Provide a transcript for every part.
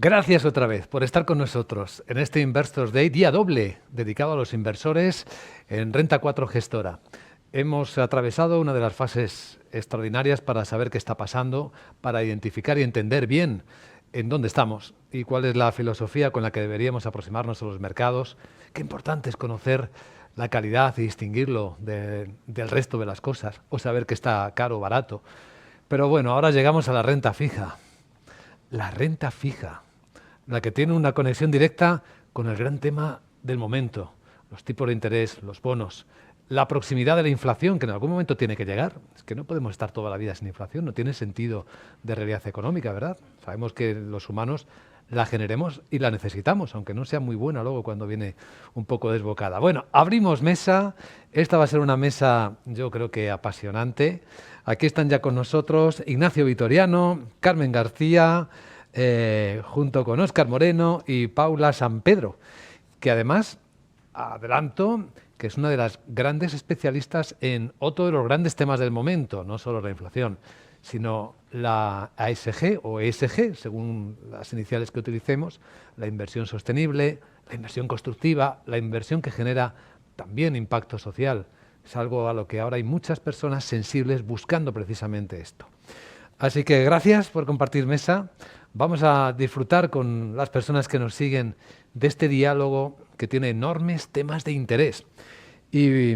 Gracias otra vez por estar con nosotros en este Investors Day, día doble, dedicado a los inversores en Renta 4 Gestora. Hemos atravesado una de las fases extraordinarias para saber qué está pasando, para identificar y entender bien en dónde estamos y cuál es la filosofía con la que deberíamos aproximarnos a los mercados. Qué importante es conocer la calidad y distinguirlo del resto de las cosas, o saber qué está caro o barato. Pero bueno, ahora llegamos a la renta fija. La renta fija, la que tiene una conexión directa con el gran tema del momento, los tipos de interés, los bonos, la proximidad de la inflación, que en algún momento tiene que llegar. Es que no podemos estar toda la vida sin inflación, no tiene sentido de realidad económica, ¿verdad? Sabemos que los humanos la generemos y la necesitamos, aunque no sea muy buena luego cuando viene un poco desbocada. Bueno, abrimos mesa. Esta va a ser una mesa, yo creo que apasionante. Aquí están ya con nosotros Ignacio Vitoriano, Carmen García, junto con Óscar Moreno y Paula San Pedro, que además, adelanto, que es una de las grandes especialistas en otro de los grandes temas del momento, no solo la inflación, sino la ASG o ESG, según las iniciales que utilicemos, la inversión sostenible, la inversión constructiva, la inversión que genera también impacto social. Es algo a lo que ahora hay muchas personas sensibles buscando precisamente esto. Así que gracias por compartir mesa. Vamos a disfrutar con las personas que nos siguen de este diálogo que tiene enormes temas de interés. Y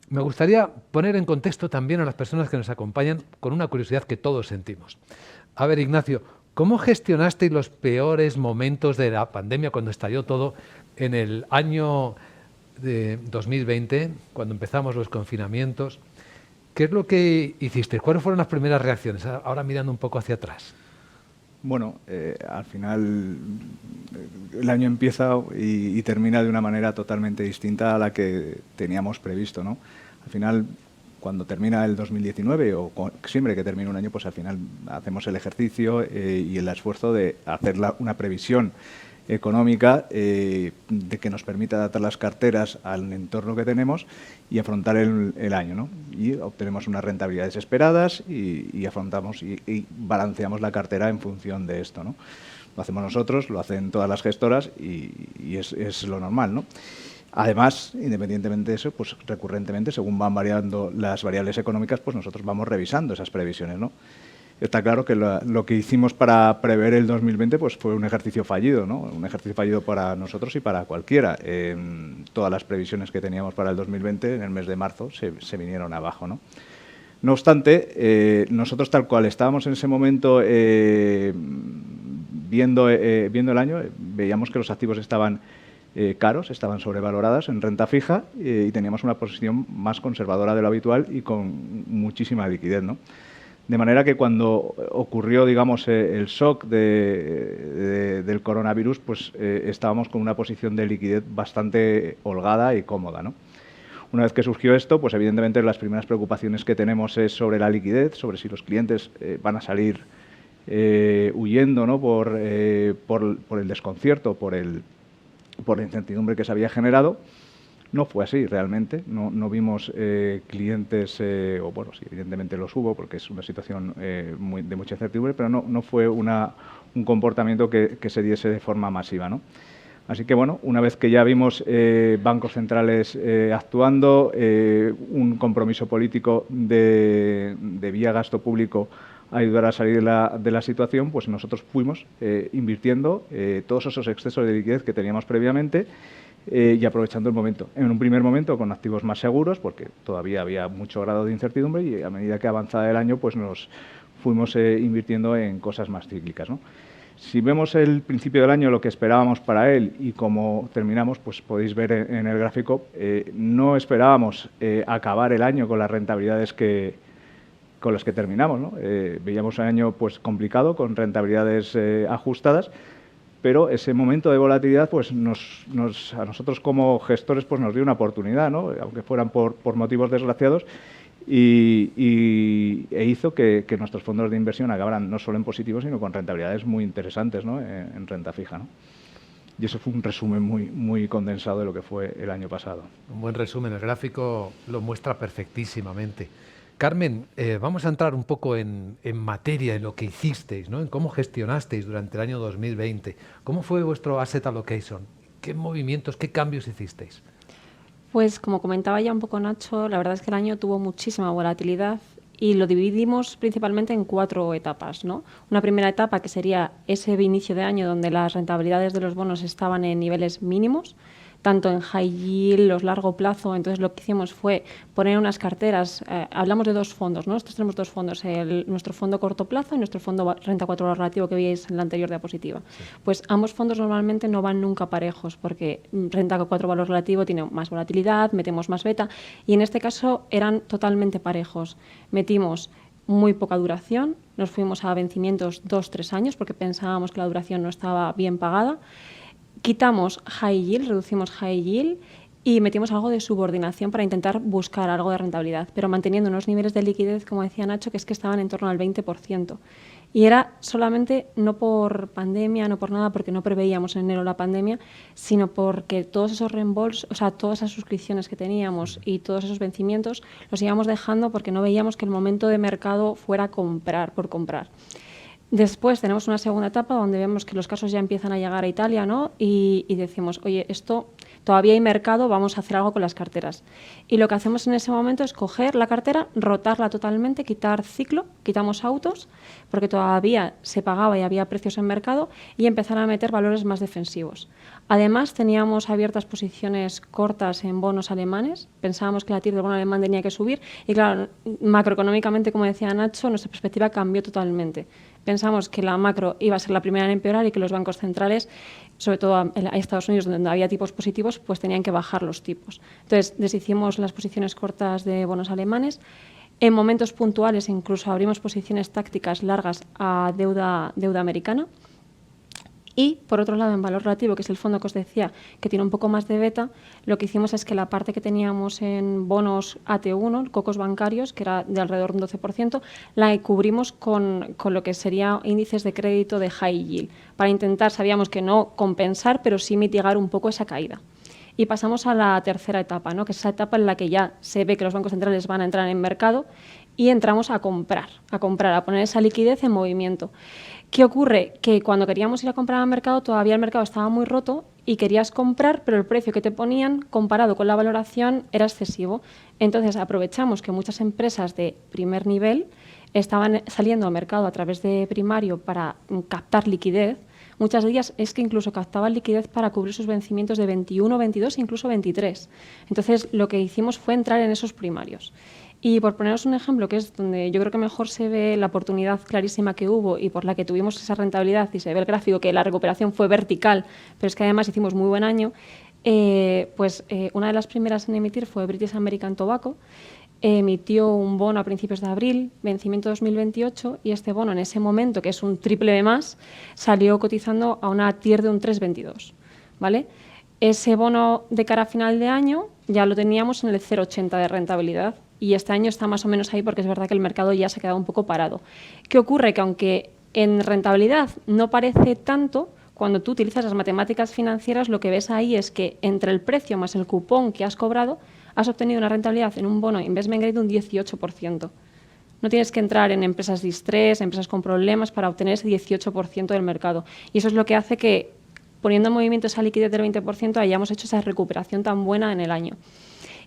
me gustaría poner en contexto también a las personas que nos acompañan con una curiosidad que todos sentimos. A ver, Ignacio, ¿cómo gestionasteis los peores momentos de la pandemia cuando estalló todo en el año de 2020, cuando empezamos los confinamientos? ¿Qué es lo que hicisteis? ¿Cuáles fueron las primeras reacciones? Ahora mirando un poco hacia atrás. Bueno, al final el año empieza y termina de una manera totalmente distinta a la que teníamos previsto, ¿no? Al final, cuando termina el 2019 o siempre que termina un año, pues al final hacemos el ejercicio y el esfuerzo de hacer una previsión económica de que nos permita adaptar las carteras al entorno que tenemos y afrontar el año, ¿no? Y obtenemos unas rentabilidades esperadas y afrontamos y balanceamos la cartera en función de esto, ¿no? Lo hacemos nosotros, lo hacen todas las gestoras y es lo normal, ¿no? Además, independientemente de eso, pues recurrentemente, según van variando las variables económicas, pues nosotros vamos revisando esas previsiones, ¿no? Está claro que lo que hicimos para prever el 2020 pues fue un ejercicio fallido, ¿no? Un ejercicio fallido para nosotros y para cualquiera. Todas las previsiones que teníamos para el 2020 en el mes de marzo se vinieron abajo, ¿no? No obstante, nosotros tal cual estábamos en ese momento viendo el año, veíamos que los activos estaban caros, estaban sobrevalorados en renta fija y teníamos una posición más conservadora de lo habitual y con muchísima liquidez, ¿no? De manera que cuando ocurrió, digamos, el shock del coronavirus, pues estábamos con una posición de liquidez bastante holgada y cómoda, ¿no? Una vez que surgió esto, pues evidentemente las primeras preocupaciones que tenemos es sobre la liquidez, sobre si los clientes van a salir huyendo, ¿no? por el desconcierto, por la incertidumbre que se había generado. No fue así realmente, no vimos clientes, o bueno, sí, evidentemente los hubo porque es una situación de mucha incertidumbre, pero no fue un comportamiento que se diese de forma masiva, ¿no? Así que bueno, una vez que ya vimos bancos centrales actuando, un compromiso político de vía gasto público a ayudar a salir de la situación, pues nosotros fuimos invirtiendo todos esos excesos de liquidez que teníamos previamente y aprovechando el momento. En un primer momento con activos más seguros, porque todavía había mucho grado de incertidumbre y a medida que avanzaba el año, pues nos fuimos invirtiendo en cosas más cíclicas, ¿no? Si vemos el principio del año, lo que esperábamos para él y cómo terminamos, pues podéis ver en el gráfico, no esperábamos acabar el año con las rentabilidades con las que terminamos, ¿no? Veíamos un año pues complicado, con rentabilidades ajustadas, pero ese momento de volatilidad pues a nosotros como gestores pues nos dio una oportunidad, ¿no? Aunque fueran por motivos desgraciados, e hizo que nuestros fondos de inversión acabaran no solo en positivo, sino con rentabilidades muy interesantes, ¿no? En renta fija, ¿no? Y eso fue un resumen muy condensado de lo que fue el año pasado. Un buen resumen, el gráfico lo muestra perfectísimamente. Carmen, vamos a entrar un poco en materia, en lo que hicisteis, ¿no? En cómo gestionasteis durante el año 2020. ¿Cómo fue vuestro asset allocation? ¿Qué movimientos, qué cambios hicisteis? Pues como comentaba ya un poco Nacho, la verdad es que el año tuvo muchísima volatilidad y lo dividimos principalmente en 4 etapas, ¿no? Una primera etapa que sería ese inicio de año donde las rentabilidades de los bonos estaban en niveles mínimos, tanto en high yield, los largo plazo. Entonces lo que hicimos fue poner unas carteras, hablamos de 2 fondos, ¿no? Nosotros tenemos 2 fondos, nuestro fondo corto plazo y nuestro fondo renta 4 horas relativo que veíais en la anterior diapositiva. Sí. Pues ambos fondos normalmente no van nunca parejos porque renta 4 valor relativo tiene más volatilidad, metemos más beta y en este caso eran totalmente parejos. Metimos muy poca duración, nos fuimos a vencimientos 2-3 años porque pensábamos que la duración no estaba bien pagada. Quitamos high yield, reducimos high yield y metimos algo de subordinación para intentar buscar algo de rentabilidad, pero manteniendo unos niveles de liquidez, como decía Nacho, que es que estaban en torno al 20%. Y era solamente, no por pandemia, no por nada, porque no preveíamos en enero la pandemia, sino porque todos esos reembolsos, o sea, todas esas suscripciones que teníamos y todos esos vencimientos los íbamos dejando porque no veíamos que el momento de mercado fuera comprar por comprar. Después tenemos una segunda etapa donde vemos que los casos ya empiezan a llegar a Italia, ¿no? Y decimos, oye, esto todavía hay mercado, vamos a hacer algo con las carteras. Y lo que hacemos en ese momento es coger la cartera, rotarla totalmente, quitar ciclo, quitamos autos, porque todavía se pagaba y había precios en mercado, y empezar a meter valores más defensivos. Además, teníamos abiertas posiciones cortas en bonos alemanes, pensábamos que la TIR del bono alemán tenía que subir, y claro, macroeconómicamente, como decía Nacho, nuestra perspectiva cambió totalmente. Pensamos que la macro iba a ser la primera en empeorar y que los bancos centrales, sobre todo a Estados Unidos, donde había tipos positivos, pues tenían que bajar los tipos. Entonces, deshicimos las posiciones cortas de bonos alemanes. En momentos puntuales incluso abrimos posiciones tácticas largas a deuda americana. Y, por otro lado, en valor relativo, que es el fondo que os decía, que tiene un poco más de beta, lo que hicimos es que la parte que teníamos en bonos AT1, cocos bancarios, que era de alrededor de un 12%, la cubrimos con lo que sería índices de crédito de high yield, para intentar, sabíamos que no compensar, pero sí mitigar un poco esa caída. Y pasamos a la tercera etapa, ¿no? Que es esa etapa en la que ya se ve que los bancos centrales van a entrar en mercado y entramos a comprar, a poner esa liquidez en movimiento. ¿Qué ocurre? Que cuando queríamos ir a comprar al mercado, todavía el mercado estaba muy roto y querías comprar, pero el precio que te ponían comparado con la valoración era excesivo. Entonces aprovechamos que muchas empresas de primer nivel estaban saliendo al mercado a través de primario para captar liquidez. Muchas de ellas es que incluso captaban liquidez para cubrir sus vencimientos de 21, 22 e incluso 23. Entonces lo que hicimos fue entrar en esos primarios. Y por poneros un ejemplo, que es donde yo creo que mejor se ve la oportunidad clarísima que hubo y por la que tuvimos esa rentabilidad, y se ve el gráfico que la recuperación fue vertical, pero es que además hicimos muy buen año, una de las primeras en emitir fue British American Tobacco. Emitió un bono a principios de abril, vencimiento 2028, y este bono en ese momento, que es un triple B más, salió cotizando a una TIR de un 3,22, ¿vale? Ese bono de cara a final de año ya lo teníamos en el 0,80 de rentabilidad y este año está más o menos ahí porque es verdad que el mercado ya se ha quedado un poco parado. ¿Qué ocurre? Que aunque en rentabilidad no parece tanto, cuando tú utilizas las matemáticas financieras lo que ves ahí es que entre el precio más el cupón que has cobrado has obtenido una rentabilidad en un bono investment grade de un 18%. No tienes que entrar en empresas de estrés, empresas con problemas para obtener ese 18% del mercado. Y eso es lo que hace que, poniendo en movimiento esa liquidez del 20%, hayamos hecho esa recuperación tan buena en el año.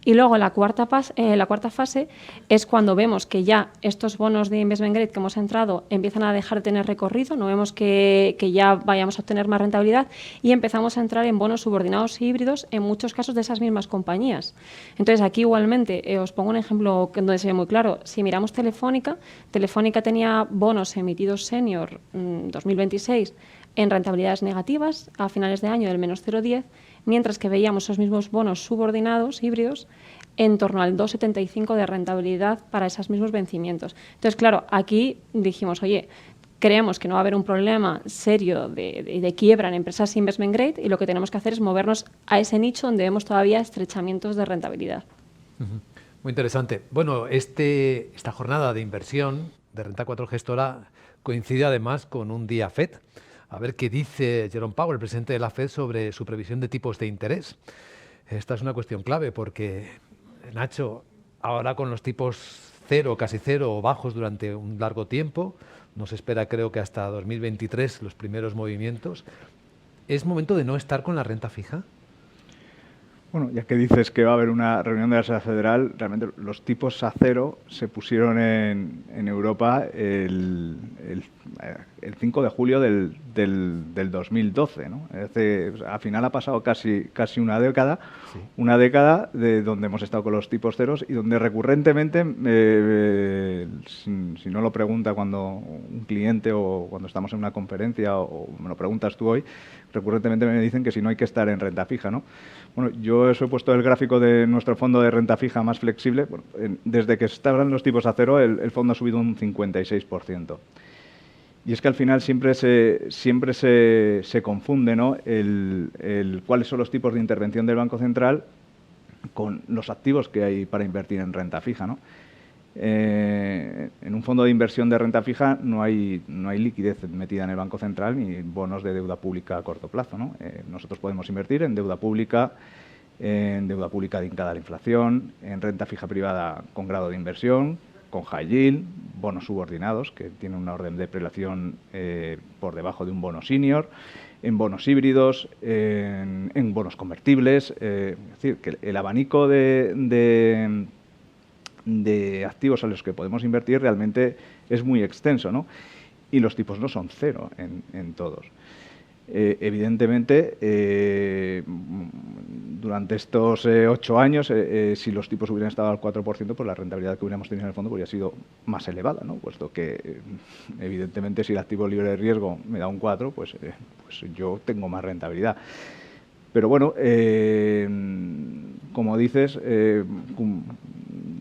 Y luego la cuarta fase es cuando vemos que ya estos bonos de investment grade que hemos entrado empiezan a dejar de tener recorrido, no vemos que ya vayamos a obtener más rentabilidad y empezamos a entrar en bonos subordinados y híbridos, en muchos casos de esas mismas compañías. Entonces aquí igualmente, os pongo un ejemplo donde se ve muy claro. Si miramos Telefónica tenía bonos emitidos senior 2026 en rentabilidades negativas a finales de año del menos 0,10, mientras que veíamos esos mismos bonos subordinados híbridos en torno al 2,75 de rentabilidad para esos mismos vencimientos. Entonces, claro, aquí dijimos, oye, creemos que no va a haber un problema serio de quiebra en empresas investment grade y lo que tenemos que hacer es movernos a ese nicho donde vemos todavía estrechamientos de rentabilidad. Muy interesante. Bueno, esta jornada de inversión de Renta 4 Gestora coincide además con un día FED. A ver qué dice Jerome Powell, el presidente de la FED, sobre su previsión de tipos de interés. Esta es una cuestión clave porque, Nacho, ahora con los tipos cero, casi cero o bajos durante un largo tiempo. Nos espera, creo que hasta 2023, los primeros movimientos. ¿Es momento de no estar con la renta fija? Bueno, ya que dices que va a haber una reunión de la Reserva Federal, realmente los tipos a cero se pusieron en Europa el 5 de julio del 2012, ¿no? Es decir, al final ha pasado casi una década, Sí. una década de donde hemos estado con los tipos ceros y donde recurrentemente, si no lo pregunta cuando un cliente o cuando estamos en una conferencia o me lo preguntas tú hoy, recurrentemente me dicen que si no hay que estar en renta fija, ¿no? Bueno, yo os he puesto el gráfico de nuestro fondo de renta fija más flexible. Bueno, desde que estaban los tipos a cero, el fondo ha subido un 56%. Y es que al final siempre se confunde, ¿no? Cuáles son los tipos de intervención del Banco Central con los activos que hay para invertir en renta fija, ¿no? En un fondo de inversión de renta fija no hay liquidez metida en el Banco Central ni bonos de deuda pública a corto plazo, ¿no? Nosotros podemos invertir en deuda pública vincada a la inflación, en renta fija privada con grado de inversión, con high yield, bonos subordinados que tienen una orden de prelación por debajo de un bono senior, en bonos híbridos, en bonos convertibles. Es decir, que el abanico de activos a los que podemos invertir realmente es muy extenso, ¿no? Y los tipos no son cero en todos. Evidentemente, durante estos 8 años, si los tipos hubieran estado al 4%, pues la rentabilidad que hubiéramos tenido en el fondo habría sido más elevada, ¿no? Puesto que, evidentemente, si el activo libre de riesgo me da un 4, pues yo tengo más rentabilidad. Pero bueno, como dices,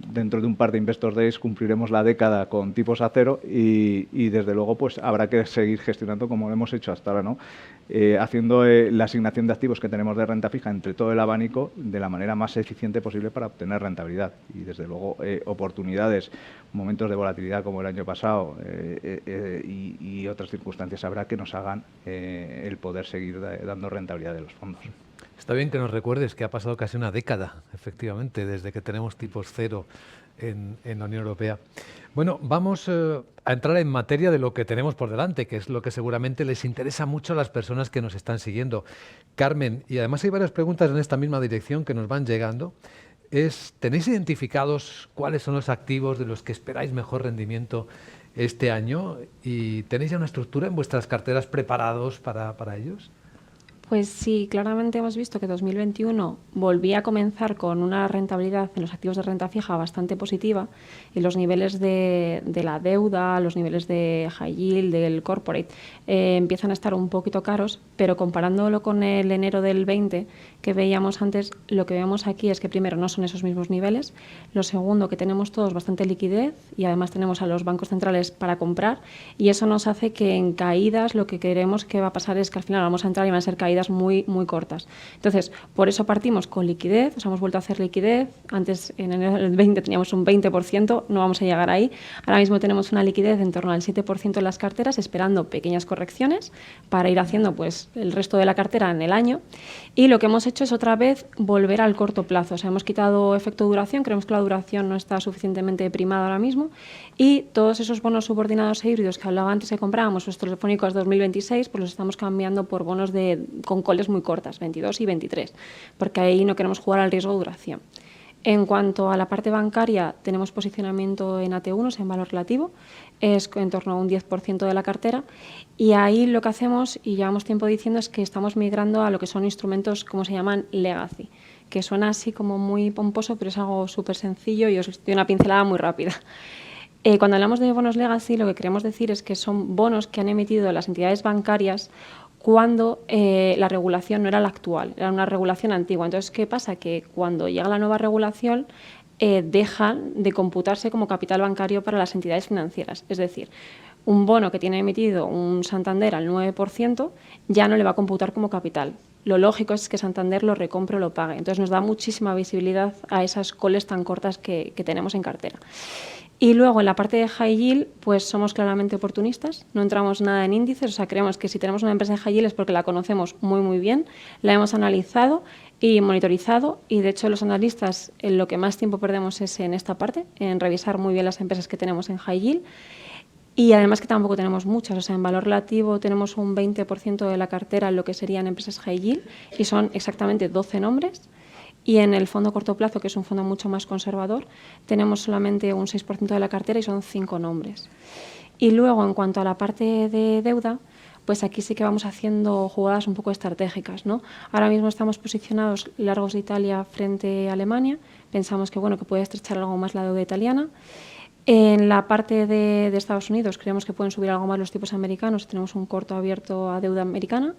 dentro de un par de Investor Days cumpliremos la década con tipos a cero y desde luego pues habrá que seguir gestionando como lo hemos hecho hasta ahora, ¿no? Haciendo la asignación de activos que tenemos de renta fija entre todo el abanico de la manera más eficiente posible para obtener rentabilidad. Y desde luego oportunidades, momentos de volatilidad como el año pasado y otras circunstancias habrá que nos hagan el poder seguir dando rentabilidad de los fondos. Está bien que nos recuerdes que ha pasado casi una década, efectivamente, desde que tenemos tipos cero en la Unión Europea. Bueno, vamos a entrar en materia de lo que tenemos por delante, que es lo que seguramente les interesa mucho a las personas que nos están siguiendo. Carmen, y además hay varias preguntas en esta misma dirección que nos van llegando, ¿tenéis identificados cuáles son los activos de los que esperáis mejor rendimiento este año? ¿Y tenéis ya una estructura en vuestras carteras preparados para ellos? Pues sí, claramente hemos visto que 2021 volvía a comenzar con una rentabilidad en los activos de renta fija bastante positiva y los niveles de la deuda, los niveles de high yield, del corporate, empiezan a estar un poquito caros, pero comparándolo con el enero del 20 que veíamos antes, lo que vemos aquí es que primero no son esos mismos niveles, lo segundo que tenemos todos bastante liquidez y además tenemos a los bancos centrales para comprar y eso nos hace que en caídas lo que queremos que va a pasar es que al final vamos a entrar y van a ser caídas muy, muy cortas. Entonces, por eso partimos con liquidez, o sea, hemos vuelto a hacer liquidez. Antes, en enero del 20, teníamos un 20%, no vamos a llegar ahí. Ahora mismo tenemos una liquidez en torno al 7% en las carteras, esperando pequeñas correcciones para ir haciendo pues el resto de la cartera en el año. Y lo que hemos hecho es otra vez volver al corto plazo. O sea, hemos quitado efecto duración, creemos que la duración no está suficientemente primada ahora mismo. Y todos esos bonos subordinados e híbridos que hablaba antes que comprábamos, los telefónicos 2026, pues los estamos cambiando por bonos con coles muy cortas, 22 y 23, porque ahí no queremos jugar al riesgo de duración. En cuanto a la parte bancaria, tenemos posicionamiento en AT1, en valor relativo, es en torno a un 10% de la cartera, y ahí lo que hacemos, y llevamos tiempo diciendo, es que estamos migrando a lo que son instrumentos, como se llaman, legacy, que suena así como muy pomposo, pero es algo súper sencillo y os doy una pincelada muy rápida. Cuando hablamos de bonos legacy, lo que queremos decir es que son bonos que han emitido las entidades bancarias cuando la regulación no era la actual, era una regulación antigua. Entonces, ¿qué pasa? Que cuando llega la nueva regulación dejan de computarse como capital bancario para las entidades financieras. Es decir, un bono que tiene emitido un Santander al 9% ya no le va a computar como capital. Lo lógico es que Santander lo recompre o lo pague. Entonces, nos da muchísima visibilidad a esas coles tan cortas que tenemos en cartera. Y luego en la parte de high yield, pues somos claramente oportunistas, no entramos nada en índices, o sea, creemos que si tenemos una empresa de high yield es porque la conocemos muy muy bien, la hemos analizado y monitorizado, y de hecho los analistas en lo que más tiempo perdemos es en esta parte, en revisar muy bien las empresas que tenemos en high yield, y además que tampoco tenemos muchas, o sea, en valor relativo tenemos un 20% de la cartera en lo que serían empresas high yield, y son exactamente 12 nombres, y en el fondo corto plazo, que es un fondo mucho más conservador, tenemos solamente un 6% de la cartera y son 5 nombres. Y luego, en cuanto a la parte de deuda, pues aquí sí que vamos haciendo jugadas un poco estratégicas, ¿no? Ahora mismo estamos posicionados largos de Italia frente a Alemania. Pensamos que, bueno, que puede estrechar algo más la deuda italiana. En la parte de Estados Unidos creemos que pueden subir algo más los tipos americanos. Tenemos un corto abierto a deuda americana.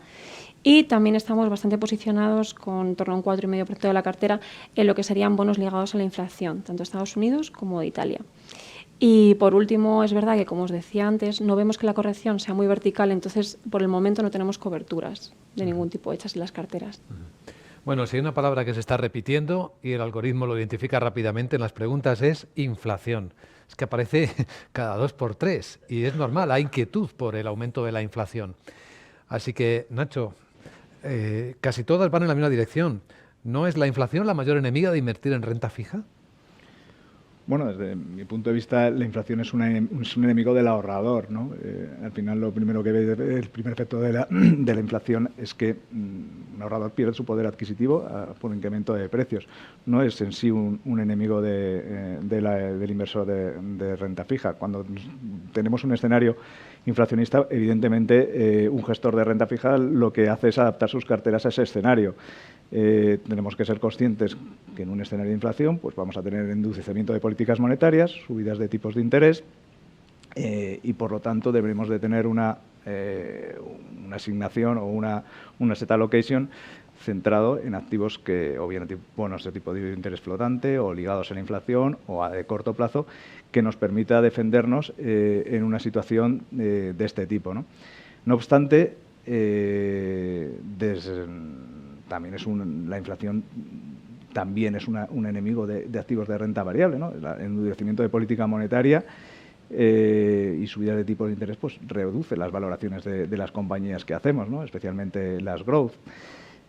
Y también estamos bastante posicionados con en torno a un 4,5% de la cartera en lo que serían bonos ligados a la inflación, tanto de Estados Unidos como de Italia. Y por último, es verdad que, como os decía antes, no vemos que la corrección sea muy vertical, entonces por el momento no tenemos coberturas de ningún tipo hechas en las carteras. Bueno, si hay una palabra que se está repitiendo y el algoritmo lo identifica rápidamente en las preguntas es inflación. Es que aparece cada 2 por 3 y es normal, hay inquietud por el aumento de la inflación. Así que, Nacho, casi todas van en la misma dirección. ¿No es la inflación la mayor enemiga de invertir en renta fija? Bueno, desde mi punto de vista, la inflación es un enemigo del ahorrador, ¿no? Al final, lo primero que ve, el primer efecto de la inflación es que un ahorrador pierde su poder adquisitivo por incremento de precios. No es en sí un enemigo del inversor de renta fija. Cuando tenemos un escenario inflacionista, evidentemente, un gestor de renta fija lo que hace es adaptar sus carteras a ese escenario. Tenemos que ser conscientes que en un escenario de inflación pues vamos a tener endurecimiento de políticas monetarias, subidas de tipos de interés y por lo tanto debemos de tener una asignación o una asset allocation centrado en activos que o bien bonos de tipo de interés flotante o ligados a la inflación o a de corto plazo que nos permita defendernos en una situación de este tipo, ¿no? No obstante, también la inflación también es un enemigo de activos de renta variable, ¿no? El endurecimiento de política monetaria y subida de tipos de interés pues reduce las valoraciones de las compañías que hacemos, ¿no? Especialmente las growth.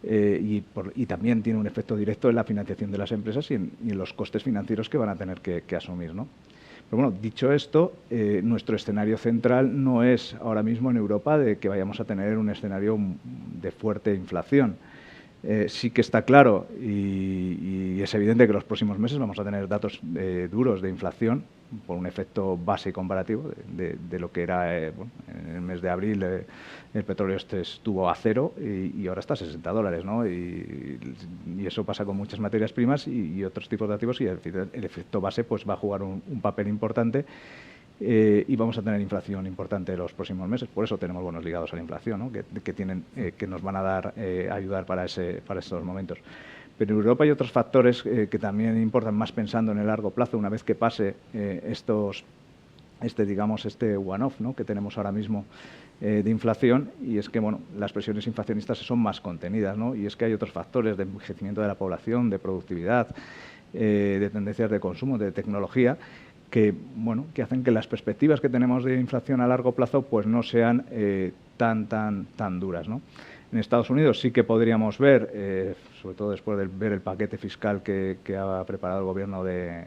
Y también tiene un efecto directo en la financiación de las empresas y en los costes financieros que van a tener que asumir, ¿no? Pero bueno, dicho esto, nuestro escenario central no es ahora mismo en Europa de que vayamos a tener un escenario de fuerte inflación. Sí que está claro y es evidente que los próximos meses vamos a tener datos duros de inflación por un efecto base comparativo de lo que era bueno, en el mes de abril el petróleo estuvo a cero y ahora está a $60, ¿no? Y eso pasa con muchas materias primas y otros tipos de activos y el efecto base pues va a jugar un papel importante. Y vamos a tener inflación importante los próximos meses. Por eso tenemos bonos ligados a la inflación, ¿no? que nos van a ayudar para estos momentos. Pero en Europa hay otros factores que también importan más pensando en el largo plazo, una vez que pase este one-off, ¿no? que tenemos ahora mismo de inflación, y es que bueno, las presiones inflacionistas son más contenidas, ¿no? Y es que hay otros factores de envejecimiento de la población, de productividad, de tendencias de consumo, de tecnología, que hacen que las perspectivas que tenemos de inflación a largo plazo pues no sean tan duras, ¿no? En Estados Unidos sí que podríamos ver, sobre todo después de ver el paquete fiscal que ha preparado el gobierno de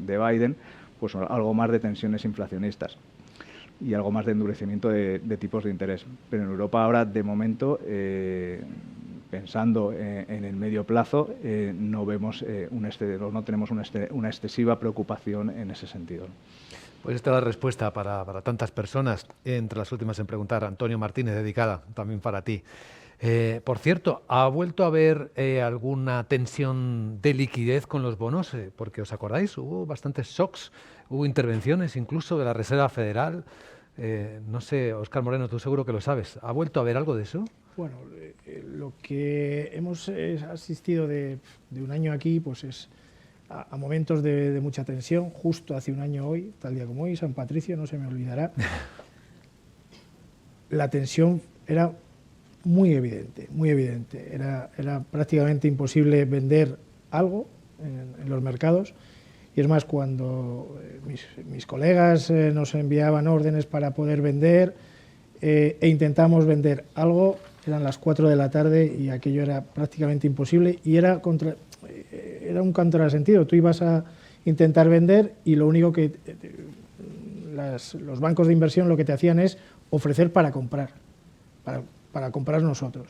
Biden, pues algo más de tensiones inflacionistas y algo más de endurecimiento de tipos de interés. Pero en Europa ahora, de momento, pensando en el medio plazo, no vemos no tenemos una excesiva preocupación en ese sentido. Pues esta es la respuesta para tantas personas. Entre las últimas en preguntar, Antonio Martínez, dedicada también para ti. Por cierto, ¿ha vuelto a haber alguna tensión de liquidez con los bonos? Porque os acordáis, hubo bastantes shocks, hubo intervenciones incluso de la Reserva Federal. No sé, Óscar Moreno, tú seguro que lo sabes. ¿Ha vuelto a haber algo de eso? Bueno, lo que hemos asistido de un año aquí pues es a momentos de mucha tensión. Justo hace un año hoy, tal día como hoy, San Patricio, no se me olvidará, la tensión era muy evidente, muy evidente. Era prácticamente imposible vender algo en los mercados. Y es más, cuando mis colegas nos enviaban órdenes para poder vender e intentamos vender algo, eran las 4 de la tarde y aquello era prácticamente imposible y era un contrasentido. Tú ibas a intentar vender y lo único que los bancos de inversión lo que te hacían es ofrecer para comprar, para comprar nosotros.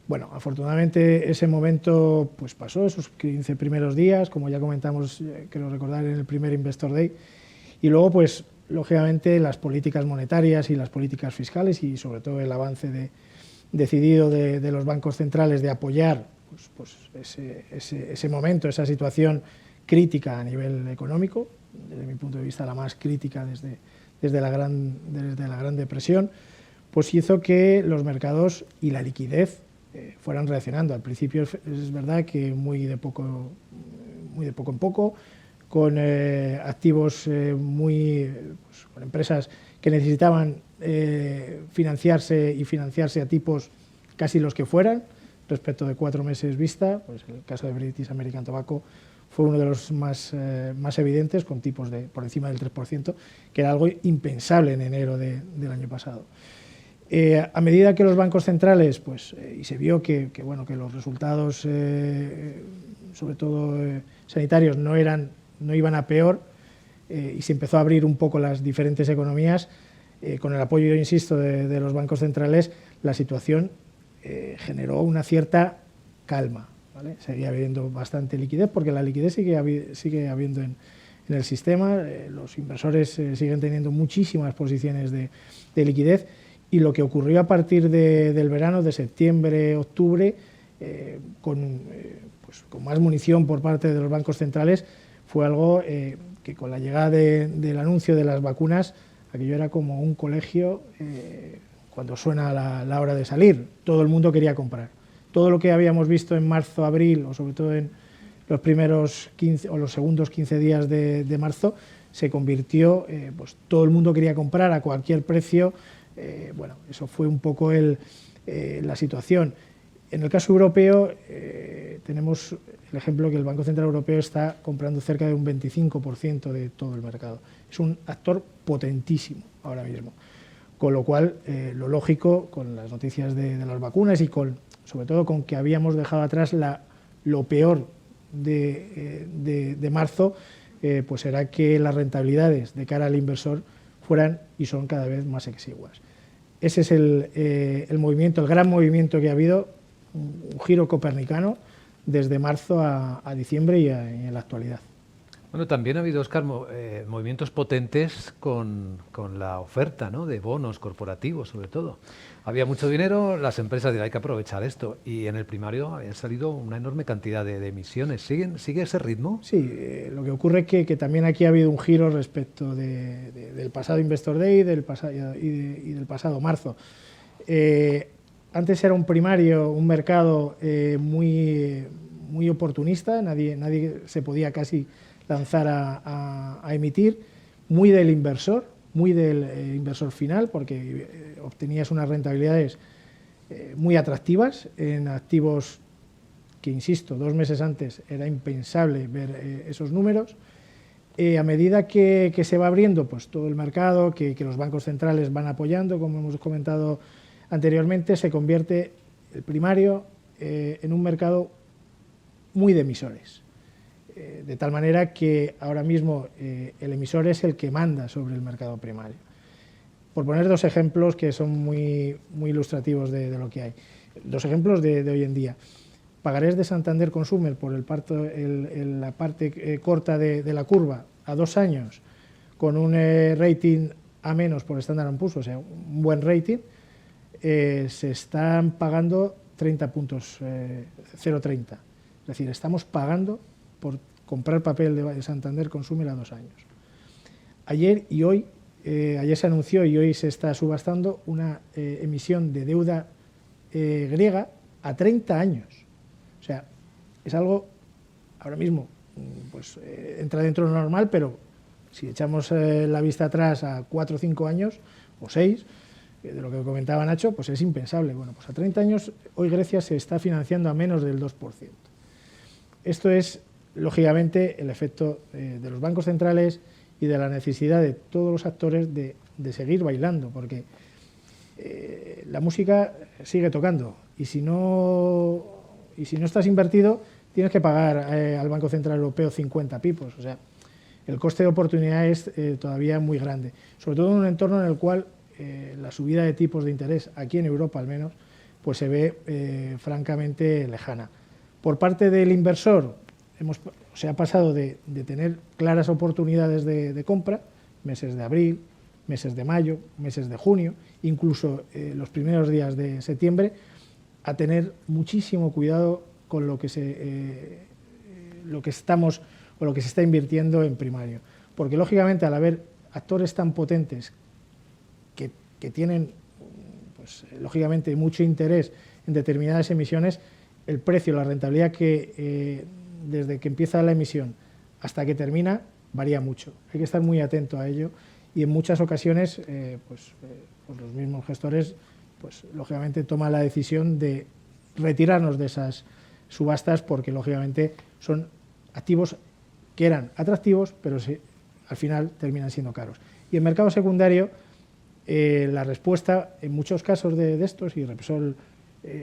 Bueno, afortunadamente ese momento pues pasó, esos 15 primeros días, como ya comentamos, creo recordar, en el primer Investor Day, y luego pues lógicamente las políticas monetarias y las políticas fiscales y sobre todo el avance decidido de los bancos centrales de apoyar pues ese momento, esa situación crítica a nivel económico, desde mi punto de vista la más crítica desde la Gran Depresión, pues hizo que los mercados y la liquidez fueran reaccionando. Al principio es verdad que muy de poco en poco, con activos con empresas que necesitaban financiarse a tipos casi los que fueran, respecto de 4 meses vista. Pues el caso de British American Tobacco fue uno de los más evidentes, con tipos por encima del 3%, que era algo impensable en enero del año pasado. A medida que los bancos centrales, y se vio que los resultados, sobre todo sanitarios, no iban a peor, y se empezó a abrir un poco las diferentes economías, con el apoyo, yo insisto, de los bancos centrales, la situación generó una cierta calma, ¿vale? Seguía habiendo bastante liquidez, porque la liquidez sigue habiendo en el sistema, los inversores siguen teniendo muchísimas posiciones de liquidez. Y lo que ocurrió a partir del verano, de septiembre, octubre, con más munición por parte de los bancos centrales, fue algo que con la llegada del anuncio de las vacunas, aquello era como un colegio cuando suena la hora de salir. Todo el mundo quería comprar. Todo lo que habíamos visto en marzo, abril, o sobre todo en los primeros 15 o los segundos 15 días de marzo, se convirtió, todo el mundo quería comprar a cualquier precio. Eso fue un poco la situación. En el caso europeo, tenemos el ejemplo que el Banco Central Europeo está comprando cerca de un 25% de todo el mercado. Es un actor potentísimo ahora mismo. Con lo cual, lo lógico, con las noticias de las vacunas y sobre todo con que habíamos dejado atrás lo peor de marzo, pues era que las rentabilidades de cara al inversor fueran y son cada vez más exiguas. Ese es el movimiento, el gran movimiento que ha habido, un giro copernicano desde marzo a diciembre y en la actualidad. Bueno, también ha habido, Óscar, movimientos potentes con la oferta, ¿no?, de bonos corporativos, sobre todo. Había mucho dinero, las empresas dirán, hay que aprovechar esto, y en el primario ha salido una enorme cantidad de emisiones. ¿Sigue ese ritmo? Sí, lo que ocurre es que también aquí ha habido un giro respecto del pasado Investor Day y del pasado marzo. Antes era un primario, un mercado muy oportunista, nadie se podía casi lanzar a emitir, muy del inversor final, porque obtenías unas rentabilidades muy atractivas en activos que, insisto, 2 meses antes era impensable ver esos números. A medida que se va abriendo pues todo el mercado, que los bancos centrales van apoyando, como hemos comentado anteriormente, se convierte el primario en un mercado muy de emisores. De tal manera que ahora mismo el emisor es el que manda sobre el mercado primario. Por poner 2 ejemplos que son muy ilustrativos de lo que hay. 2 ejemplos de hoy en día. Pagarés de Santander Consumer por la parte corta de la curva a 2 años, con un rating A- por Standard & Poor's, o sea, un buen rating, se están pagando 30 puntos, 0,30. Es decir, estamos pagando por comprar papel de Santander Consumer a 2 años. Ayer se anunció y hoy se está subastando una emisión de deuda griega a 30 años. O sea, es algo, ahora mismo, pues entra dentro de lo normal, pero si echamos la vista atrás a 4 o 5 años, o 6, de lo que comentaba Nacho, pues es impensable. Bueno, pues a 30 años, hoy Grecia se está financiando a menos del 2%. Esto es, lógicamente, el efecto de los bancos centrales y de la necesidad de todos los actores de seguir bailando, porque la música sigue tocando y si no estás invertido tienes que pagar al Banco Central Europeo 50 pipos, o sea, el coste de oportunidad es todavía muy grande, sobre todo en un entorno en el cual la subida de tipos de interés, aquí en Europa al menos, pues se ve francamente lejana. Por parte del inversor, se ha pasado de tener claras oportunidades de compra, meses de abril, meses de mayo, meses de junio, incluso los primeros días de septiembre, a tener muchísimo cuidado con lo que se está invirtiendo en primario. Porque, lógicamente, al haber actores tan potentes que tienen, pues, lógicamente, mucho interés en determinadas emisiones, el precio, la rentabilidad que desde que empieza la emisión hasta que termina varía mucho. Hay que estar muy atento a ello y en muchas ocasiones pues los mismos gestores pues lógicamente toman la decisión de retirarnos de esas subastas porque lógicamente son activos que eran atractivos pero al final terminan siendo caros. Y en mercado secundario la respuesta en muchos casos de estos, y Repsol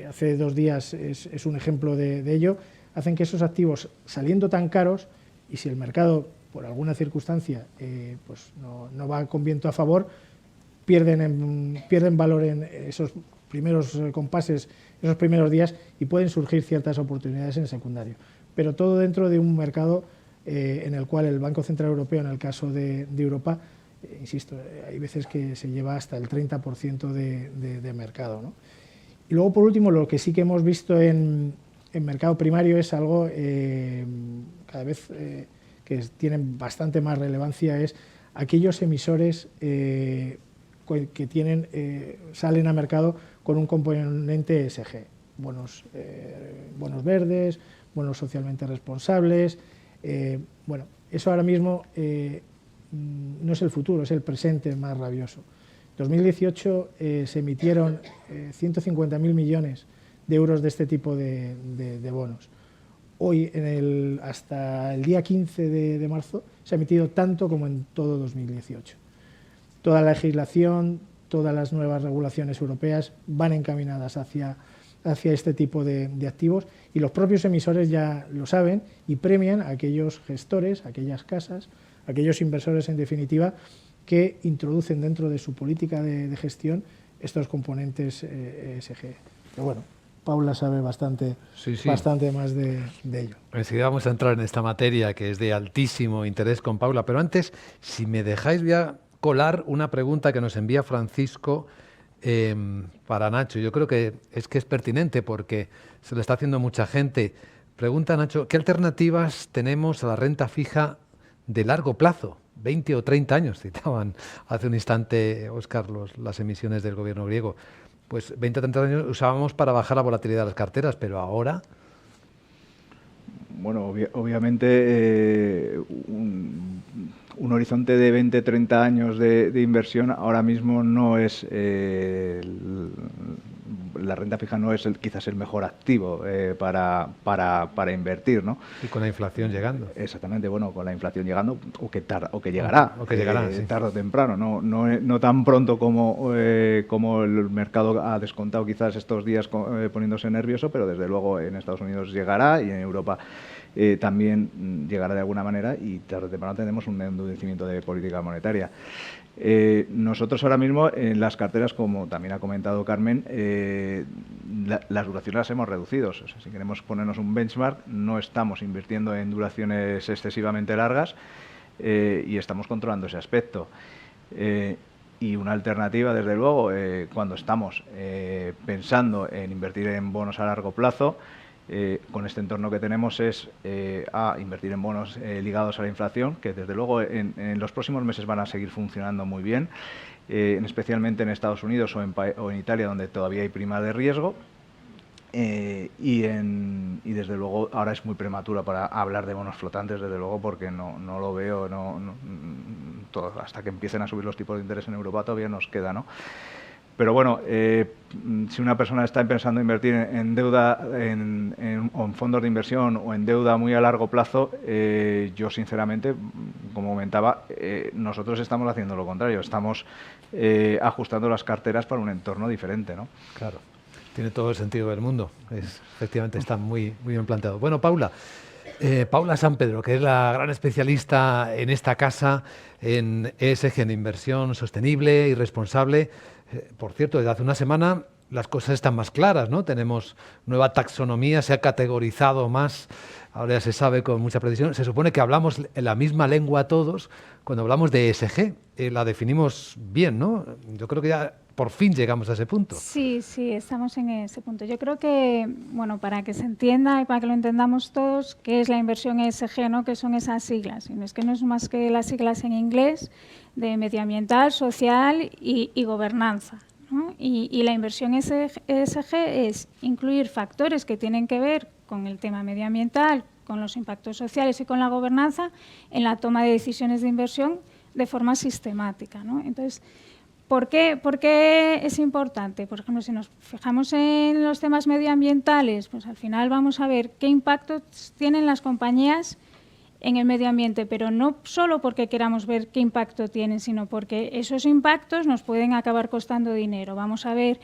hace 2 días es un ejemplo de ello, hacen que esos activos saliendo tan caros y si el mercado por alguna circunstancia pues no va con viento a favor, pierden valor en esos primeros compases, esos primeros días y pueden surgir ciertas oportunidades en secundario. Pero todo dentro de un mercado en el cual el Banco Central Europeo, en el caso de Europa, insisto, hay veces que se lleva hasta el 30% de mercado, ¿no? Y luego, por último, lo que sí que hemos visto en mercado primario es algo cada vez que tienen bastante más relevancia, es aquellos emisores que salen a mercado con un componente ESG, bonos verdes, bonos socialmente responsables. Bueno, eso ahora mismo no es el futuro, es el presente más rabioso. En 2018 se emitieron 150.000 millones de euros de este tipo de bonos. Hoy, hasta el día 15 de marzo, se ha emitido tanto como en todo 2018. Toda la legislación, todas las nuevas regulaciones europeas van encaminadas hacia este tipo de activos y los propios emisores ya lo saben y premian a aquellos gestores, a aquellas casas, a aquellos inversores, en definitiva, que introducen dentro de su política de gestión estos componentes ESG. Pero bueno, Paula sabe bastante más de ello. Enseguida vamos a entrar en esta materia que es de altísimo interés con Paula, pero antes, si me dejáis, voy a colar una pregunta que nos envía Francisco para Nacho. Yo creo que es pertinente porque se lo está haciendo mucha gente. Pregunta Nacho, ¿qué alternativas tenemos a la renta fija de largo plazo? 20 o 30 años, citaban hace un instante, Óscar, las emisiones del gobierno griego. Pues 20 o 30 años usábamos para bajar la volatilidad de las carteras, pero ahora... Bueno, obviamente un horizonte de 20-30 años de inversión ahora mismo no es... la renta fija no es quizás el mejor activo para invertir, ¿no? Y con la inflación llegando. Exactamente, bueno, con la inflación llegando, o que llegará, sí. Tarde o temprano, no tan pronto como el mercado ha descontado quizás estos días poniéndose nervioso, pero desde luego en Estados Unidos llegará y en Europa también llegará de alguna manera y tarde o temprano tendremos un endurecimiento de política monetaria. Nosotros ahora mismo en las carteras, como también ha comentado Carmen, las duraciones las hemos reducido. O sea, si queremos ponernos un benchmark, no estamos invirtiendo en duraciones excesivamente largas y estamos controlando ese aspecto. Y una alternativa, desde luego, cuando estamos pensando en invertir en bonos a largo plazo, con este entorno que tenemos es invertir en bonos ligados a la inflación, que desde luego en los próximos meses van a seguir funcionando muy bien, especialmente en Estados Unidos o en Italia, donde todavía hay prima de riesgo. Y desde luego ahora es muy prematuro para hablar de bonos flotantes, desde luego, porque no lo veo, hasta que empiecen a subir los tipos de interés en Europa todavía nos queda, ¿no? Pero bueno, si una persona está pensando invertir en deuda, o en fondos de inversión o en deuda muy a largo plazo, yo sinceramente, como comentaba, nosotros estamos haciendo lo contrario, estamos ajustando las carteras para un entorno diferente, ¿no? Claro, tiene todo el sentido del mundo. Efectivamente está muy, muy bien planteado. Bueno, Paula San Pedro, que es la gran especialista en esta casa, en ESG, en inversión sostenible y responsable. Por cierto, desde hace una semana las cosas están más claras, ¿no? Tenemos nueva taxonomía, se ha categorizado más, ahora ya se sabe con mucha precisión. Se supone que hablamos en la misma lengua todos cuando hablamos de ESG. La definimos bien, ¿no? Yo creo que ya por fin llegamos a ese punto. Sí, estamos en ese punto. Yo creo que, bueno, para que se entienda y para que lo entendamos todos, ¿qué es la inversión ESG, ¿no? ¿Qué son esas siglas? Y es que no es más que las siglas en inglés de medioambiental, social y gobernanza, ¿no? Y la inversión ESG es incluir factores que tienen que ver con el tema medioambiental, con los impactos sociales y con la gobernanza en la toma de decisiones de inversión de forma sistemática, ¿no? Entonces, ¿por qué es importante? Por ejemplo, si nos fijamos en los temas medioambientales, pues al final vamos a ver qué impactos tienen las compañías en el medio ambiente, pero no solo porque queramos ver qué impacto tienen, sino porque esos impactos nos pueden acabar costando dinero. Vamos a ver,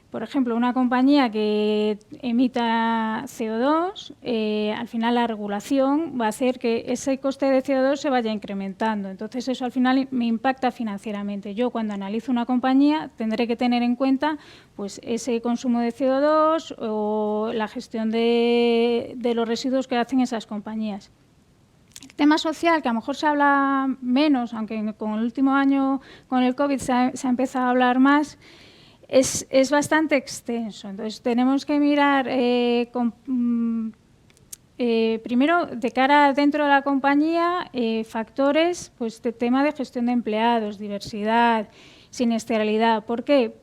por ejemplo, una compañía que emita CO2, al final la regulación va a hacer que ese coste de CO2 se vaya incrementando. Entonces, eso al final me impacta financieramente. Yo, cuando analizo una compañía, tendré que tener en cuenta pues, ese consumo de CO2 o la gestión de los residuos que hacen esas compañías. El tema social, que a lo mejor se habla menos, aunque con el último año, con el COVID, se ha empezado a hablar más, es bastante extenso. Entonces, tenemos que mirar primero, de cara dentro de la compañía, factores pues, de tema de gestión de empleados, diversidad, siniestralidad. ¿Por qué?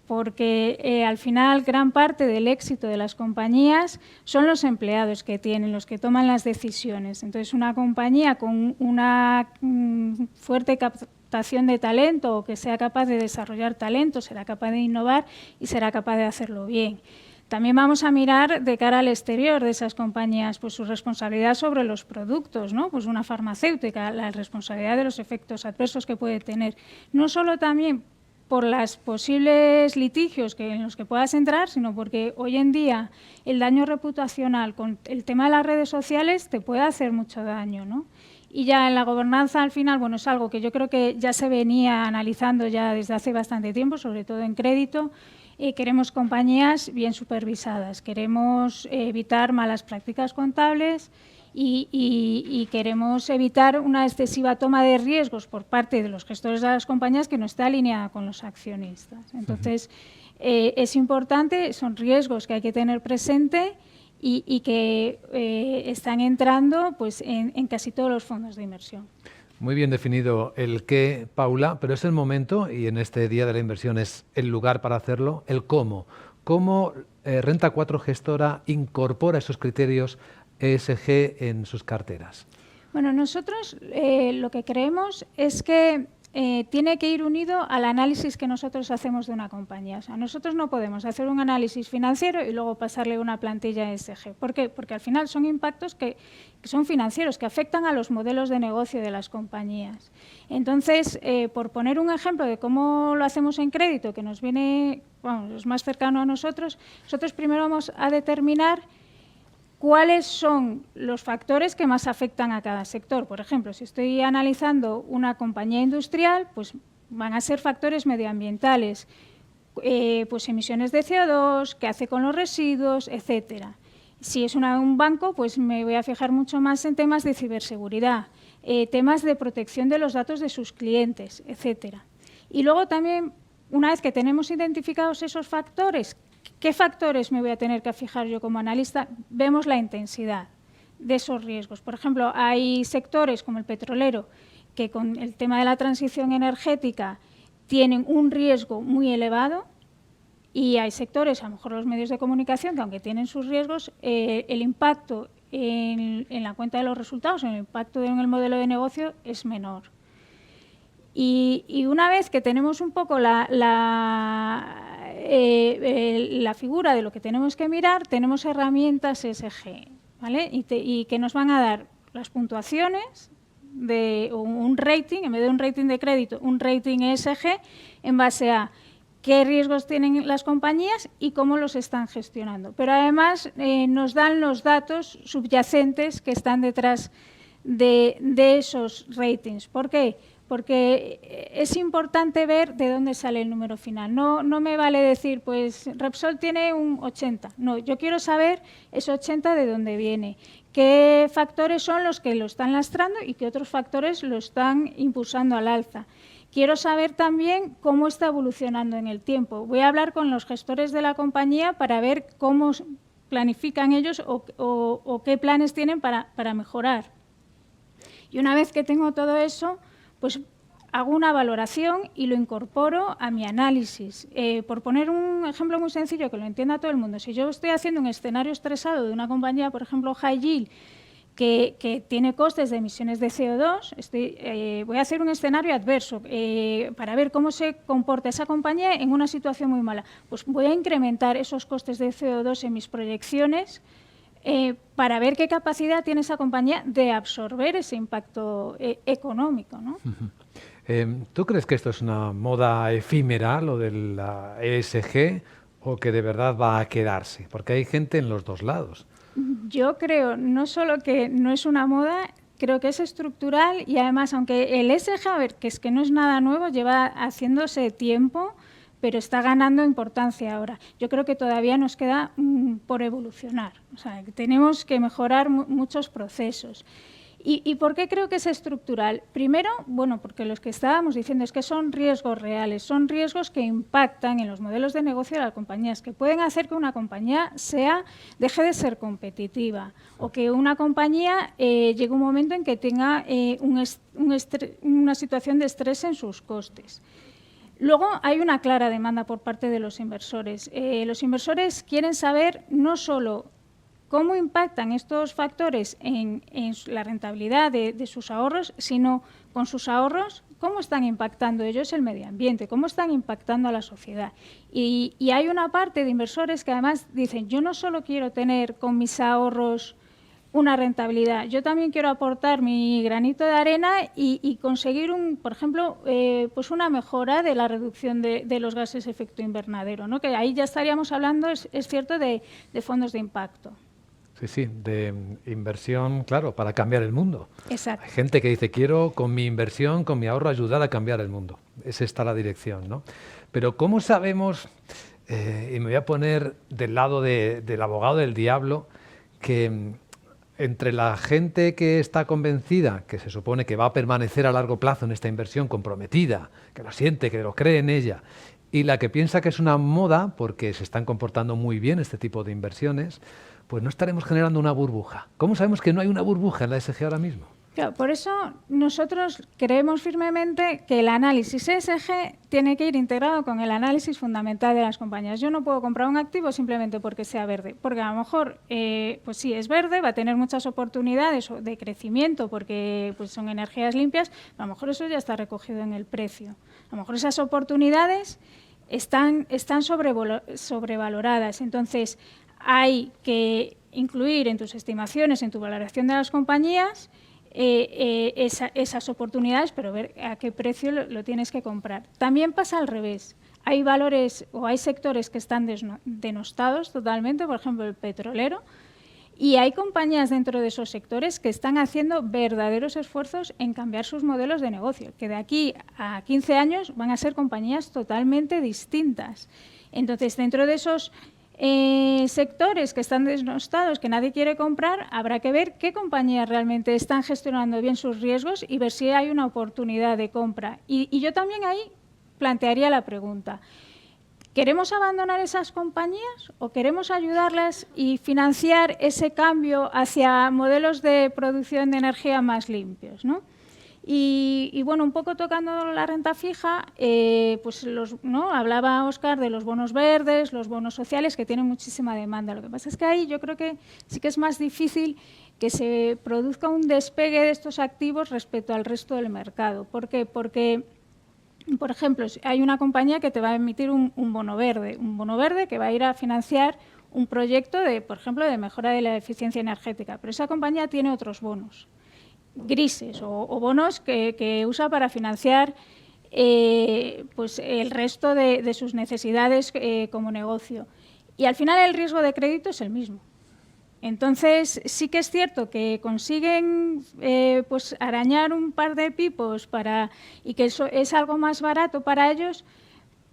Porque al final gran parte del éxito de las compañías son los empleados que tienen, los que toman las decisiones. Entonces, una compañía con una fuerte captación de talento o que sea capaz de desarrollar talento, será capaz de innovar y será capaz de hacerlo bien. También vamos a mirar de cara al exterior de esas compañías, pues su responsabilidad sobre los productos, ¿no? Pues una farmacéutica, la responsabilidad de los efectos adversos que puede tener. No solo también por los posibles litigios en los que puedas entrar, sino porque hoy en día el daño reputacional con el tema de las redes sociales te puede hacer mucho daño, ¿no? Y ya en la gobernanza, al final, bueno, es algo que yo creo que ya se venía analizando ya desde hace bastante tiempo, sobre todo en crédito. Queremos compañías bien supervisadas, queremos evitar malas prácticas contables y queremos evitar una excesiva toma de riesgos por parte de los gestores de las compañías que no está alineada con los accionistas. Entonces, es importante, son riesgos que hay que tener presente y que están entrando pues, en casi todos los fondos de inversión. Muy bien definido el qué, Paula, pero es el momento, y en este Día de la Inversión es el lugar para hacerlo, el cómo. ¿Cómo Renta 4 Gestora incorpora esos criterios ESG en sus carteras? Bueno, nosotros lo que creemos es que tiene que ir unido al análisis que nosotros hacemos de una compañía. O sea, nosotros no podemos hacer un análisis financiero y luego pasarle una plantilla ESG. ¿Por qué? Porque al final son impactos que son financieros, que afectan a los modelos de negocio de las compañías. Entonces, por poner un ejemplo de cómo lo hacemos en crédito, que nos viene, bueno, es más cercano a nosotros primero vamos a determinar ¿cuáles son los factores que más afectan a cada sector? Por ejemplo, si estoy analizando una compañía industrial, pues van a ser factores medioambientales, pues emisiones de CO2, qué hace con los residuos, etcétera. Si es un banco, pues me voy a fijar mucho más en temas de ciberseguridad, temas de protección de los datos de sus clientes, etcétera. Y luego también, una vez que tenemos identificados esos factores, ¿qué factores me voy a tener que fijar yo como analista? Vemos la intensidad de esos riesgos. Por ejemplo, hay sectores como el petrolero que con el tema de la transición energética tienen un riesgo muy elevado y hay sectores, a lo mejor los medios de comunicación, que aunque tienen sus riesgos, el impacto en la cuenta de los resultados, el impacto en el modelo de negocio es menor. Y una vez que tenemos un poco la figura de lo que tenemos que mirar, tenemos herramientas ESG, ¿vale? Y que nos van a dar las puntuaciones de un rating, en vez de un rating de crédito, un rating ESG, en base a qué riesgos tienen las compañías y cómo los están gestionando. Pero además nos dan los datos subyacentes que están detrás de esos ratings. ¿Por qué? Porque es importante ver de dónde sale el número final. No me vale decir, pues Repsol tiene un 80. No, yo quiero saber ese 80 de dónde viene, qué factores son los que lo están lastrando y qué otros factores lo están impulsando al alza. Quiero saber también cómo está evolucionando en el tiempo. Voy a hablar con los gestores de la compañía para ver cómo planifican ellos o qué planes tienen para mejorar. Y una vez que tengo todo eso, pues hago una valoración y lo incorporo a mi análisis. Por poner un ejemplo muy sencillo que lo entienda todo el mundo, si yo estoy haciendo un escenario estresado de una compañía, por ejemplo, High Yield, que tiene costes de emisiones de CO2, voy a hacer un escenario adverso para ver cómo se comporta esa compañía en una situación muy mala. Pues voy a incrementar esos costes de CO2 en mis proyecciones para ver qué capacidad tiene esa compañía de absorber ese impacto económico, ¿no? ¿Tú crees que esto es una moda efímera, lo de la ESG, o que de verdad va a quedarse? Porque hay gente en los dos lados. Yo creo no solo que no es una moda, creo que es estructural y además, aunque el ESG, a ver, que es que no es nada nuevo, lleva haciéndose tiempo, pero está ganando importancia ahora. Yo creo que todavía nos queda por evolucionar, o sea, que tenemos que mejorar muchos procesos. ¿Y por qué creo que es estructural? Primero, bueno, porque los que estábamos diciendo es que son riesgos reales, son riesgos que impactan en los modelos de negocio de las compañías, que pueden hacer que una compañía deje de ser competitiva o que una compañía llegue un momento en que tenga una situación de estrés en sus costes. Luego hay una clara demanda por parte de los inversores. Los inversores quieren saber no solo cómo impactan estos factores en la rentabilidad de sus ahorros, sino con sus ahorros, cómo están impactando ellos el medio ambiente, cómo están impactando a la sociedad. Y hay una parte de inversores que además dicen, yo no solo quiero tener con mis ahorros una rentabilidad, yo también quiero aportar mi granito de arena y conseguir, por ejemplo, pues una mejora de la reducción de los gases de efecto invernadero, ¿no? Que ahí ya estaríamos hablando, es cierto, de fondos de impacto. Sí, de inversión, claro, para cambiar el mundo. Exacto. Hay gente que dice, quiero con mi inversión, con mi ahorro, ayudar a cambiar el mundo. Esa está la dirección, ¿no? Pero ¿cómo sabemos, y me voy a poner del lado del abogado del diablo, que entre la gente que está convencida, que se supone que va a permanecer a largo plazo en esta inversión, comprometida, que lo siente, que lo cree en ella, y la que piensa que es una moda porque se están comportando muy bien este tipo de inversiones, pues no estaremos generando una burbuja? ¿Cómo sabemos que no hay una burbuja en la ESG ahora mismo? Claro, por eso nosotros creemos firmemente que el análisis ESG tiene que ir integrado con el análisis fundamental de las compañías. Yo no puedo comprar un activo simplemente porque sea verde, porque a lo mejor, pues sí, es verde, va a tener muchas oportunidades de crecimiento porque pues son energías limpias, pero a lo mejor eso ya está recogido en el precio. A lo mejor esas oportunidades están sobrevaloradas. Entonces, hay que incluir en tus estimaciones, en tu valoración de las compañías, esas oportunidades, pero ver a qué precio lo tienes que comprar. También pasa al revés. Hay valores o hay sectores que están denostados totalmente, por ejemplo, el petrolero, y hay compañías dentro de esos sectores que están haciendo verdaderos esfuerzos en cambiar sus modelos de negocio, que de aquí a 15 años van a ser compañías totalmente distintas. Entonces, dentro de esos sectores que están denostados, que nadie quiere comprar, habrá que ver qué compañías realmente están gestionando bien sus riesgos y ver si hay una oportunidad de compra. Y yo también ahí plantearía la pregunta, ¿queremos abandonar esas compañías o queremos ayudarlas y financiar ese cambio hacia modelos de producción de energía más limpios, ¿no? Y bueno, un poco tocando la renta fija, pues hablaba Óscar de los bonos verdes, los bonos sociales, que tienen muchísima demanda. Lo que pasa es que ahí yo creo que sí que es más difícil que se produzca un despegue de estos activos respecto al resto del mercado. ¿Por qué? Porque Por ejemplo, hay una compañía que te va a emitir un bono verde que va a ir a financiar un proyecto de, por ejemplo, de mejora de la eficiencia energética, pero esa compañía tiene otros bonos grises o bonos que usa para financiar pues el resto de sus necesidades como negocio. Y al final el riesgo de crédito es el mismo. Entonces, sí que es cierto que consiguen pues arañar un par de pipos y que eso es algo más barato para ellos,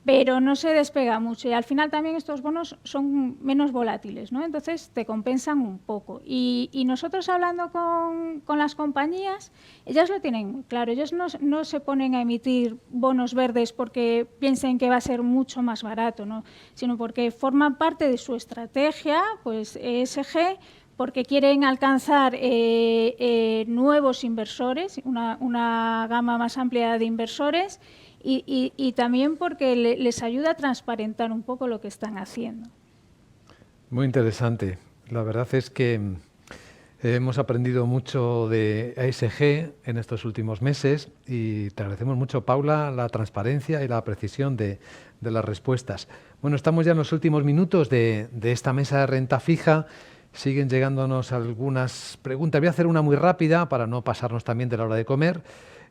pero no se despega mucho. Y al final también estos bonos son menos volátiles, ¿no? Entonces, te compensan un poco. Y nosotros hablando con las compañías, ellas lo tienen muy claro. Ellos no se ponen a emitir bonos verdes porque piensen que va a ser mucho más barato, ¿no? Sino porque forman parte de su estrategia, pues ESG, porque quieren alcanzar nuevos inversores, una gama más amplia de inversores, y también porque les ayuda a transparentar un poco lo que están haciendo. Muy interesante. La verdad es que hemos aprendido mucho de ESG en estos últimos meses y te agradecemos mucho, Paula, la transparencia y la precisión de las respuestas. Bueno, estamos ya en los últimos minutos de esta mesa de renta fija. Siguen llegándonos algunas preguntas. Voy a hacer una muy rápida para no pasarnos también de la hora de comer.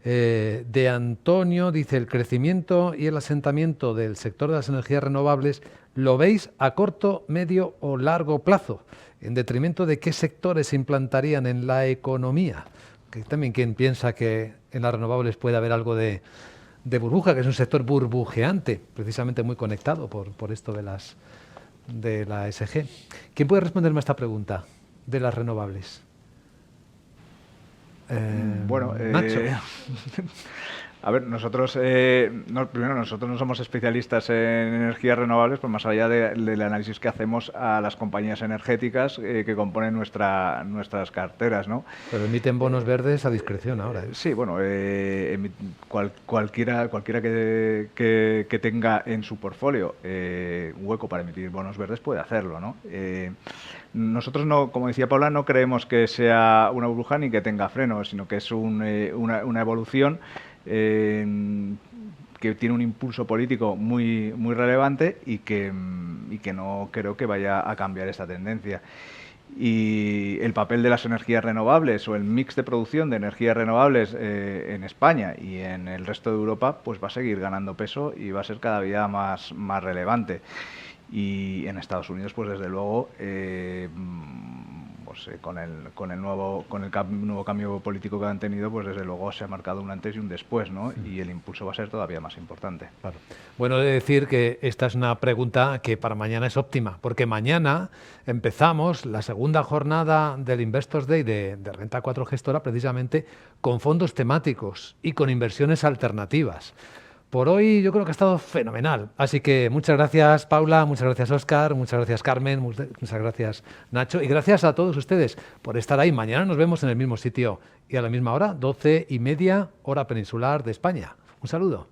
De Antonio, dice: el crecimiento y el asentamiento del sector de las energías renovables, ¿lo veis a corto, medio o largo plazo? ¿En detrimento de qué sectores se implantarían en la economía? Que también quien piensa que en las renovables puede haber algo de burbuja, que es un sector burbujeante, precisamente muy conectado por esto de la ESG. ¿Quién puede responderme a esta pregunta de las renovables? Bueno, Nacho. A ver, nosotros primero nosotros no somos especialistas en energías renovables, pues más allá del análisis que hacemos a las compañías energéticas que componen nuestras carteras, ¿no? Pero emiten bonos verdes a discreción ahora, ¿eh? Sí, bueno, cualquiera que tenga en su portfolio hueco para emitir bonos verdes puede hacerlo, ¿no? Nosotros no, como decía Paula, no creemos que sea una burbuja ni que tenga freno, sino que es una evolución que tiene un impulso político muy relevante y que no creo que vaya a cambiar esta tendencia. Y el papel de las energías renovables o el mix de producción de energías renovables en España y en el resto de Europa pues va a seguir ganando peso y va a ser cada día más relevante. Y en Estados Unidos, pues desde luego, con el nuevo cambio político que han tenido, pues desde luego se ha marcado un antes y un después, ¿no? Y el impulso va a ser todavía más importante. Claro. Bueno, he de decir que esta es una pregunta que para mañana es óptima, porque mañana empezamos la segunda jornada del Investors Day de Renta 4 Gestora, precisamente con fondos temáticos y con inversiones alternativas. Por hoy yo creo que ha estado fenomenal. Así que muchas gracias, Paula, muchas gracias, Óscar, muchas gracias, Carmen, muchas gracias, Nacho, y gracias a todos ustedes por estar ahí. Mañana nos vemos en el mismo sitio y a la misma hora, 12:30, hora peninsular de España. Un saludo.